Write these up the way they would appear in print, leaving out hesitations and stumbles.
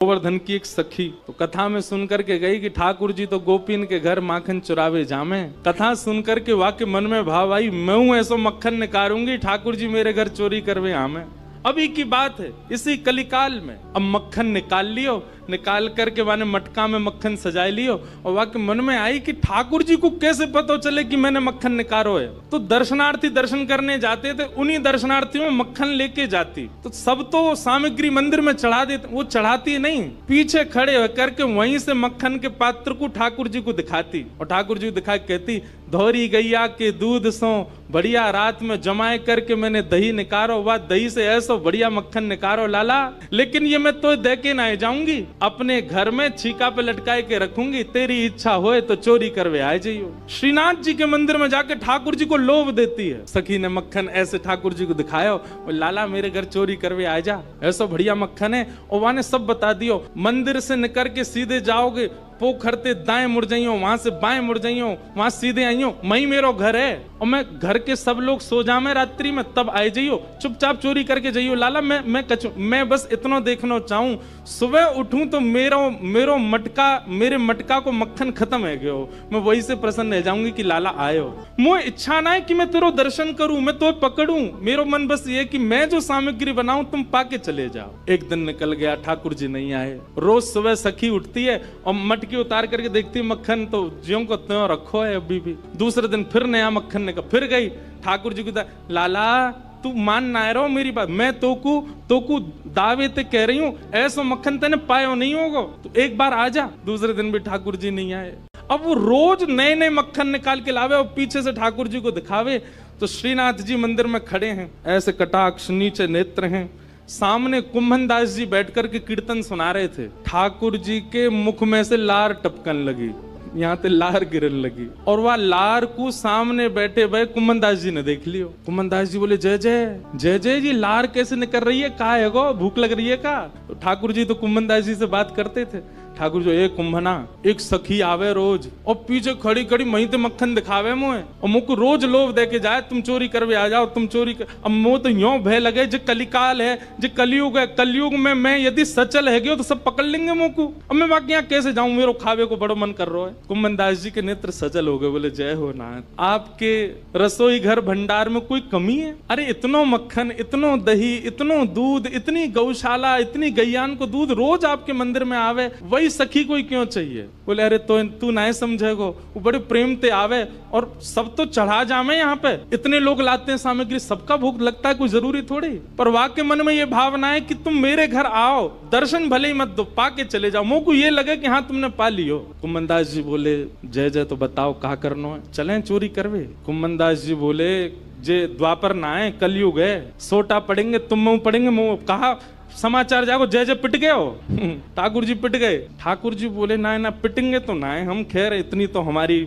गोवर्धन की एक सखी तो कथा में सुनकर के गई कि ठाकुर जी तो गोपीन के घर माखन चुरावे जामे। कथा सुनकर के वाक्य मन में भाव आई, मैं हूं ऐसो मक्खन निकारूंगी, ठाकुर जी मेरे घर चोरी करवे आमे। अभी की बात है, इसी कलिकाल में अब मक्खन निकाल लियो, निकाल करके माने मटका में मक्खन सजाए लियो और वाक्य मन में आई कि ठाकुर जी को कैसे पता चले कि मैंने मक्खन निकालो है। तो दर्शनार्थी दर्शन करने जाते थे, उन्हीं दर्शनार्थियों में मक्खन लेके जाती। तो सब तो सामग्री मंदिर में चढ़ा देते, वो चढ़ाती नहीं, पीछे खड़े होकर के वहीं से मक्खन के पात्र को ठाकुर जी को दिखाती और ठाकुर जी को दिखा कहती, धोरी गैया के दूध सो बढ़िया रात में जमाए करके मैंने दही निकारो, वह दही से ऐसा बढ़िया मक्खन निकारो लाला, लेकिन ये मैं तो दे के ना जाऊंगी, अपने घर में छीका पे लटकाए के रखूंगी, तेरी इच्छा होए तो चोरी करवे आ जाइयो। श्रीनाथ जी के मंदिर में जाके ठाकुर जी को लोभ देती है। सखी ने मक्खन ऐसे ठाकुर जी को दिखाया, लाला मेरे घर चोरी करवे आ जा, ऐसा बढ़िया मक्खन है। और वहां ने सब बता दियो, मंदिर से निकल के सीधे जाओगे, पोखरते दाएं मुड़ जाइयो, वहां से बाएं मुड़ जाइयो, वहां सीधे आइयो, मई मेरो घर है और मैं घर के सब लोग सो जामे रात्रि में, तब आए जाइयो, चुपचाप चोरी करके जाइयो। लाला मैं बस इतना देखना चाहूं, सुबह उठूं तो मेरो मटका, मेरे मटका को मक्खन खत्म है गयो, मैं वही से प्रसन्न रह जाऊंगी कि लाला आयो। मुझे इच्छा ना है कि मैं तेरो दर्शन करूं, मैं तो पकड़ूं, मेरो मन बस ये कि मैं जो सामग्री बनाऊं तुम पाके चले जाओ। एक दिन निकल गया, ठाकुर जी नहीं आए। रोज सुबह सखी उठती है और मटकी उतार करके देखती मक्खन तो ज्यों को त्यों रखो है अभी भी। दूसरे दिन फिर नया मक्खन निकल, फिर गई ठाकुर जी को, लाला तू मान ना रहो मेरी बात, मैं तोकू दावे ते कह रही हूं, ऐसा मक्खन तेने पायो नहीं होगा, तो एक बार आ जा। दूसरे दिन भी ठाकुर जी नहीं आए। अब वो रोज नए नए मक्खन निकाल के लावे और पीछे से ठाकुर जी को दिखावे। तो श्रीनाथ जी मंदिर में खड़े हैं, ऐसे कटाक्ष नीचे नेत्र हैं, सामने कुंभन दास जी बैठकर के कीर्तन सुना रहे थे। ठाकुर जी के मुख में से लार टपकन लगी, यहाँ पे लार गिरन लगी और वह लार को सामने बैठे भाई कुंभन दास जी ने देख लियो। कुंभन दास जी बोले, जय जय जय जय जी, लार कैसे निकल रही है, कहा है गो, भूख लग रही है का? तो ठाकुर जी तो कुंभन दास जी से बात करते थे। ठाकुर जो, एक कुंभना, एक सखी आवे रोज और पीछे खड़ी खड़ी मही ते मक्खन दिखावे मुझे और मुझको रोज लोभ दे के जाए, तुम चोरी करवे आ जाओ, तुम चोरी कर। अब मुझे तो यूं भय लगे, जो कलिकाल है, जो कलयुग है, कलयुग में मैं यदि सचल है गयो तो सब पकड़ लेंगे मुझको। अब मैं बाकी यहाँ कैसे जाऊं, मेरे खावे को बड़ो मन कर रहा है। कुंभन दास जी के नेत्र सचल हो गए, बोले, जय हो नाथ, आपके रसोई घर भंडार में कोई कमी है? अरे इतनो मक्खन, इतनो दही, इतनो दूध, इतनी गौशाला, इतनी गैयान को दूध रोज आपके मंदिर में आवे, वही सखी कोई क्यों चाहिए? बोले, अरे तो तू नहीं समझेगो, वो बड़े प्रेम ते आवे और सब तो चढ़ा जामे, यहाँ पे इतने लोग लाते हैं सामग्री, सबका भूख लगता है, कोई जरूरी थोड़ी। पर वाक्य मन में ये भावना है कि तुम मेरे घर आओ, दर्शन भले ही मत दो, पाके चले जाओ, मुझको ये लगे कि हाँ तुमने पा लियो। कुंभन दास जी बोले, जय जय, तो बताओ कहा करनो है, चलें चोरी करवे? कुंभन दास जी बोले, जे द्वापर ना है, कलयुग है, सोटा पड़ेंगे, तुम मुंह पड़ेंगे, मुंह कहा समाचार जागो, जय जय पिट गए हो। ठाकुर जी पिट गए। ठाकुर जी बोले, ना पिटेंगे तो ना है, हम खैर इतनी तो हमारी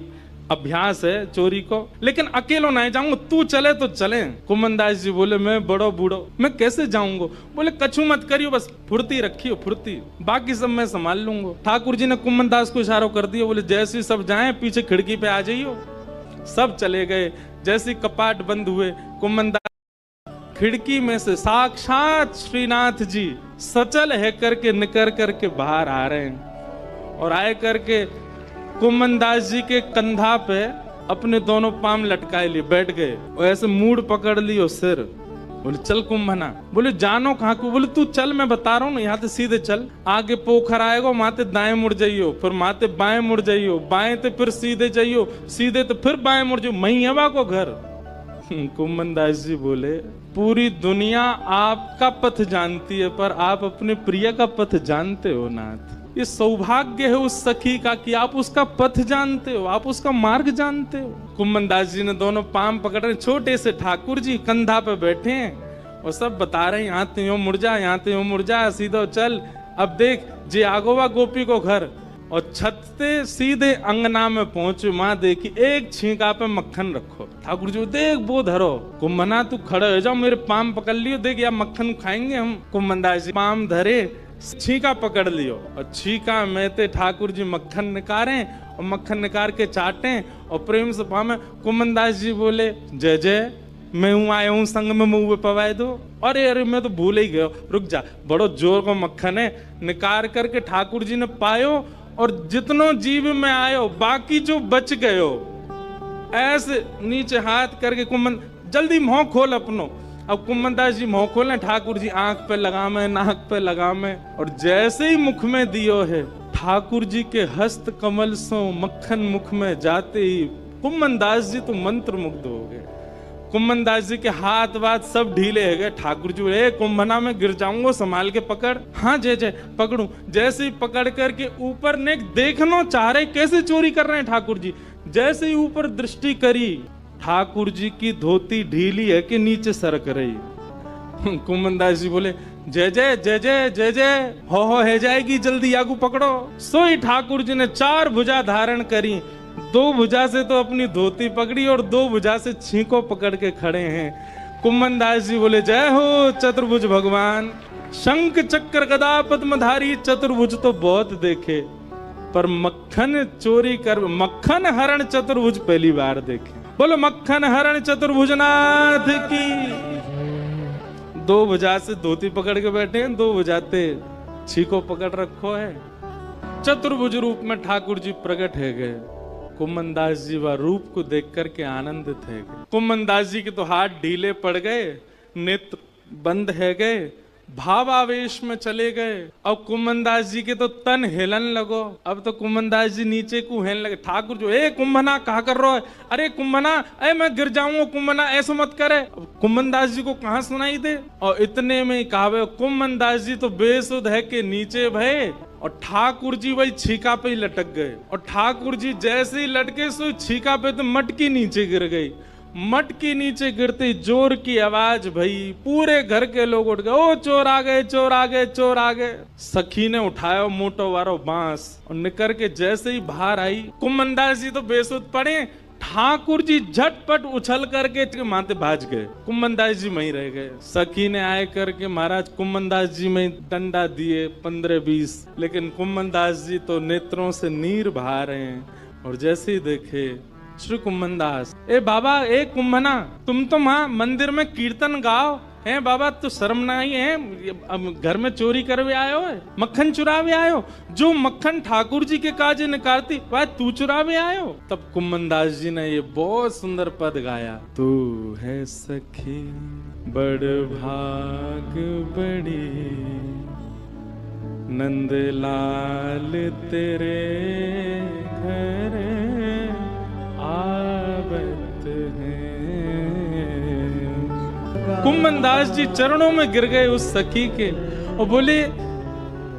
अभ्यास है चोरी को, लेकिन अकेलो नहीं जाऊंगा, तू चले तो चले। कुंभन दास जी बोले, मैं बड़ो बूढ़ो, मैं कैसे जाऊंगा? बोले, कछु मत करियो, बस फुर्ती रखियो, फुर्ती, बाकी सब मैं संभाल लूंगा। ठाकुर जी ने कुंभन दास को इशारा कर दिया, बोले, जैसे सब जाए पीछे खिड़की पे आ जाइयो। सब चले गए। जैसे कपाट बंद हुए, कुंभन दास खिड़की में से साक्षात श्रीनाथ जी सचल है करके निकर करके बाहर आ रहे हैं और आए करके कुंभन दास जी के कंधा पे अपने दोनों पाम लटकाए लिए बैठ गए और ऐसे मूड पकड़ लियो सिर। बोले, चल कुंभना। बोले, जानो कहाँ को? बोले, तू चल, मैं बता रहा हूँ ना, यहाँ से सीधे चल, आगे पोखर आएगा, माते दाएं मुड़ जाइयो, फिर माते बाएं मुड़ जाइयो, बाएं ते फिर सीधे जाइयो, सीधे तो फिर बाएं मुड़ जाइयो, मही हवा को घर। कुंभन दास जी बोले, पूरी दुनिया आपका पथ जानती है, पर आप अपने प्रिय का पथ जानते हो नाथ। ये सौभाग्य है उस सखी का कि आप उसका पथ जानते हो, आप उसका मार्ग जानते हो। कुंभन दास जी ने दोनों पाम पकड़ रहे, छोटे से ठाकुर जी कंधा पे बैठे हैं और सब बता रहे हैं, यहाँ ते यूं मुड़ जा, यहाँ ते यूं मुड़ जा, सीधो चल। अब देख, जे आगोवा गोपी को घर और छत से सीधे अंगना में पहुंचे, माँ देखी एक छींका पे मक्खन रखो। ठाकुर जी, देख वो धरो। कुंभना, तू खड़े हो जाओ, मेरे पाम पकड़ लियो, देख या मक्खन खाएंगे हम। कुंभन दास जी पाम धरे, छींका पकड़ लियो और छींका में ते ठाकुर जी मक्खन निकारे और मक्खन निकाल के चाटे और प्रेम से पामे। कुंभन दास जी बोले, जय जय मैं हूं आया हूं संग में मुँह पवाए दो। अरे अरे मैं तो भूल ही गया, रुक जा, बड़ो जोर को मक्खन है। निकार करके ठाकुर जी ने पायो और जितनो जीव में आयो बाकी जो बच गयो, ऐसे नीचे हाथ करके कुम्मन जल्दी मुंह खोल अपनो। अब कुम्मन दास जी मुंह खोले, ठाकुर जी आंख पे लगामे, नाक पे लगामे, और जैसे ही मुख में दियो है, ठाकुर जी के हस्त कमल सो मक्खन मुख में जाते ही कुम्मन दास जी तो मंत्र मुग्ध हो गए। कुम्मन दास जी के हाथ वाथ सब ढीले हो गए। ठाकुर जी बोले, कुंभना में गिर जाऊंगा, संभाल के पकड़। हाँ जय जय पकड़ू। जैसे ही पकड़ करके ऊपर ने देखना चाह रहे कैसे चोरी कर रहे हैं ठाकुर जी। जैसे ही ऊपर दृष्टि करी, ठाकुर जी की धोती ढीली है कि नीचे सरक रही। कुम्मन दास जी बोले, जय जय जय जय जय जय, हो है जाएगी, जल्दी आगू पकड़ो। सोई ठाकुर जी ने 4 भुजा धारण करी, 2 भुजा से तो अपनी धोती पकड़ी और 2 भुजा से छींको पकड़ के खड़े हैं। कुम्मन दास जी बोले, जय हो चतुर्भुज भगवान। शंख चक्र गदा पद्मधारी चतुर्भुज तो बहुत देखे, पर मक्खन चोरी कर, मक्खन हरण चतुर्भुज पहली बार देखे। बोलो मक्खन हरण चतुर्भुजनाथ की। 2 भुजा से धोती पकड़ के बैठे हैं, 2 भुजाते छीको पकड़ रखो है। चतुर्भुज रूप में ठाकुर जी प्रकट है गए। कुम्मन दास जी वह रूप को देख करके आनंदित है गए। कुम्मन दास जी के तो हाथ ढीले पड़ गए, नेत्र बंद है गए, भावावेश में चले गए। अब कुम्मन दास जी के तो तन हिलन लगो। अब तो कुम्मन दास जी नीचे को हिलन लगे। ठाकुर जो, ए कुंभना कहा कर रहा है? अरे कुंभना, अरे मैं गिर जाऊंगा कुंभना, ऐसा मत करे। कुम्मन दास जी को कहां सुनाई दे, और इतने में कहावे कुम्मन दास जी तो बेसुध है के नीचे भय, और ठाकुर जी वही छीका पे ही लटक गए। और ठाकुर जी जैसे ही लटके सो छीका पे तो मटकी नीचे गिर गई। मटकी नीचे गिरते ही जोर की आवाज भई, पूरे घर के लोग उठ गए, ओ चोर आ गए, चोर आ गए, चोर आ गए। सखी ने उठाया मोटो वारो बांस और निकर के जैसे ही बाहर आई, कुम्मन दास जी तो बेसुध पड़े। ठाकुर जी झटपट उछल करके माथे भाज गए, कुम्मन दास जी वहीं रह गए। सखी ने आए करके महाराज कुम्मन दास जी में डंडा दिए 15-20, लेकिन कुम्मन दास जी तो नेत्रों से नीर बहा रहे हैं। और जैसे ही देखे श्री कुम्मन दास, ए बाबा, ए कुम्भना, तुम तो वहां मंदिर में कीर्तन गाओ है बाबा, तो शर्म नहीं है? अब घर में चोरी करवे आयो है, मक्खन चुरावे आयो? जो मक्खन ठाकुर जी के काजे निकारती वह तू चुरावे आयो? तब कुम्मन दास जी ने ये बहुत सुंदर पद गाया, तू है सखी बड़ भाग बड़ी, नंदलाल तेरे घर आवत है। कुम्मन दास जी चरणों में गिर गए उस सखी के और बोले,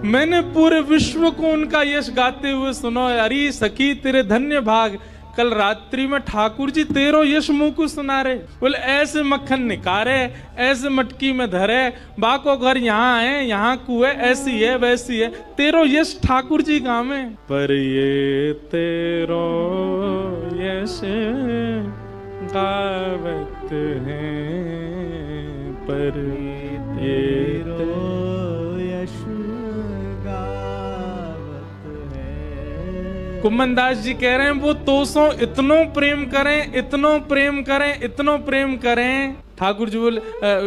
मैंने पूरे विश्व को उनका यश गाते हुए सुनो। अरे सखी तेरे धन्य भाग, कल रात्रि में ठाकुर जी तेरो यश मुंह को सुना रहे। बोले ऐसे मक्खन निकारे, ऐसे मटकी में धरे, बाको घर यहाँ है, यहाँ कुए, ऐसी है वैसी है, तेरो यश ठाकुर जी गावे। पर ये तेरो यश गावत है, पर ये तेरो यश गावत है। कुम्मन दास जी कह रहे हैं वो तोसो इतनो प्रेम करें, इतनो प्रेम करें, इतनो प्रेम करें। ठाकुर जी बोले,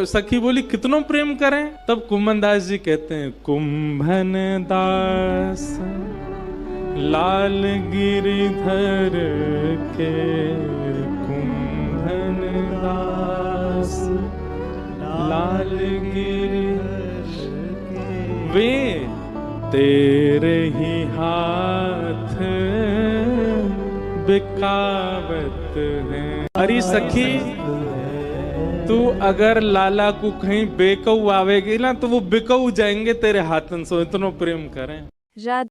सखी बोली कितनो प्रेम करें? तब कुम्मन दास जी कहते हैं, कुंभन दास लाल गिरिधर के, कुंभन दास लाल गिरिधर के, वे तेरे ही हाथ बिकावत हैं। अरे सखी, तू अगर लाला को कहीं बेकऊ आवेगी ना तो वो बिकऊ जाएंगे तेरे हाथन से, इतनो प्रेम करें।